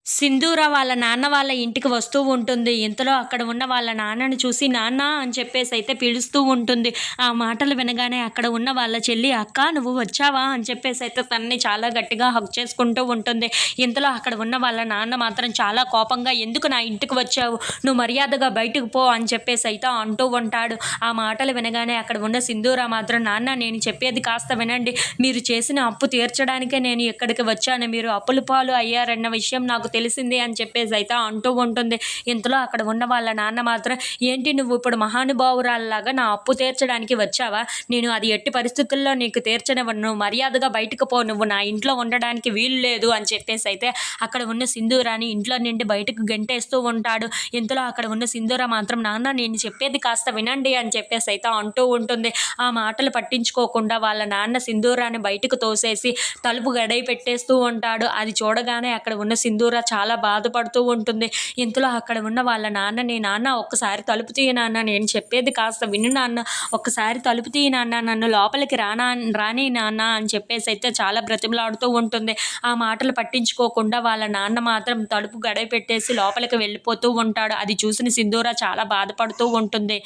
సింధూర వాళ్ళ నాన్న వాళ్ళ ఇంటికి వస్తూ ఉంటుంది. ఇంతలో అక్కడ ఉన్న వాళ్ళ నాన్నని చూసి నాన్న అని చెప్పేసైతే పిలుస్తూ ఉంటుంది. ఆ మాటలు వినగానే అక్కడ ఉన్న వాళ్ళ చెల్లి, "అక్క నువ్వు వచ్చావా?" అని చెప్పేసైతే తనని చాలా గట్టిగా హగ్ చేసుకుంటూ ఉంటుంది. ఇంతలో అక్కడ ఉన్న వాళ్ళ నాన్న మాత్రం చాలా కోపంగా, "ఎందుకు నా ఇంటికి వచ్చావు? నువ్వు మర్యాదగా బయటకు పో" అని చెప్పేసైతే అంటూ ఉంటాడు. ఆ మాటలు వినగానే అక్కడ ఉన్న సింధూర మాత్రం, "నాన్న నేను చెప్పేది కాస్త వినండి. మీరు చేసిన అప్పు తీర్చడానికే నేను ఇక్కడికి వచ్చాను. మీరు అప్పుల పాలు అయ్యారన్న విషయం నాకు తెలిసింది" అని చెప్పేసైతే అంటూ ఉంటుంది. ఇంతలో అక్కడ ఉన్న వాళ్ళ నాన్న మాత్రం, "ఏంటి నువ్వు ఇప్పుడు మహానుభావురాల్లాగా నా అప్పు తీర్చడానికి వచ్చావా? నేను అది ఎట్టి పరిస్థితుల్లో నీకు తీర్చనివ్వను. నువ్వు మర్యాదగా బయటకు పో. నువ్వు నా ఇంట్లో ఉండడానికి వీలు లేదు" అని చెప్పేసైతే అక్కడ ఉన్న సింధూరాని ఇంట్లో నుండి బయటకు గెంటేస్తూ ఉంటాడు. ఇంతలో అక్కడ ఉన్న సింధూర మాత్రం, "నాన్న నేను చెప్పేది కాస్త వినండి" అని చెప్పేసైతే అంటూ ఉంటుంది. ఆ మాటలు పట్టించుకోకుండా వాళ్ళ నాన్న సింధూరాన్ని బయటకు తోసేసి తలుపు గడియ పెట్టేస్తూ ఉంటాడు. అది చూడగానే అక్కడ ఉన్న సింధూర చాలా బాధపడుతూ ఉంటుంది. ఇంతలో అక్కడ ఉన్న వాళ్ళ నాన్నని, "నాన్న ఒక్కసారి తలుపు తీయి నాన్న, నేను చెప్పేది కాస్త విను నాన్న, ఒక్కసారి తలుపు తీయి నాన్న, నన్ను లోపలికి రాని నాన్న" అని చెప్పేసైతే చాలా బ్రతిమలాడుతూ ఉంటుంది. ఆ మాటలు పట్టించుకోకుండా వాళ్ళ నాన్న మాత్రం తలుపు గడియ పెట్టేసి లోపలికి వెళ్ళిపోతూ ఉంటాడు. అది చూసిన సింధూర చాలా బాధపడుతూ ఉంటుంది.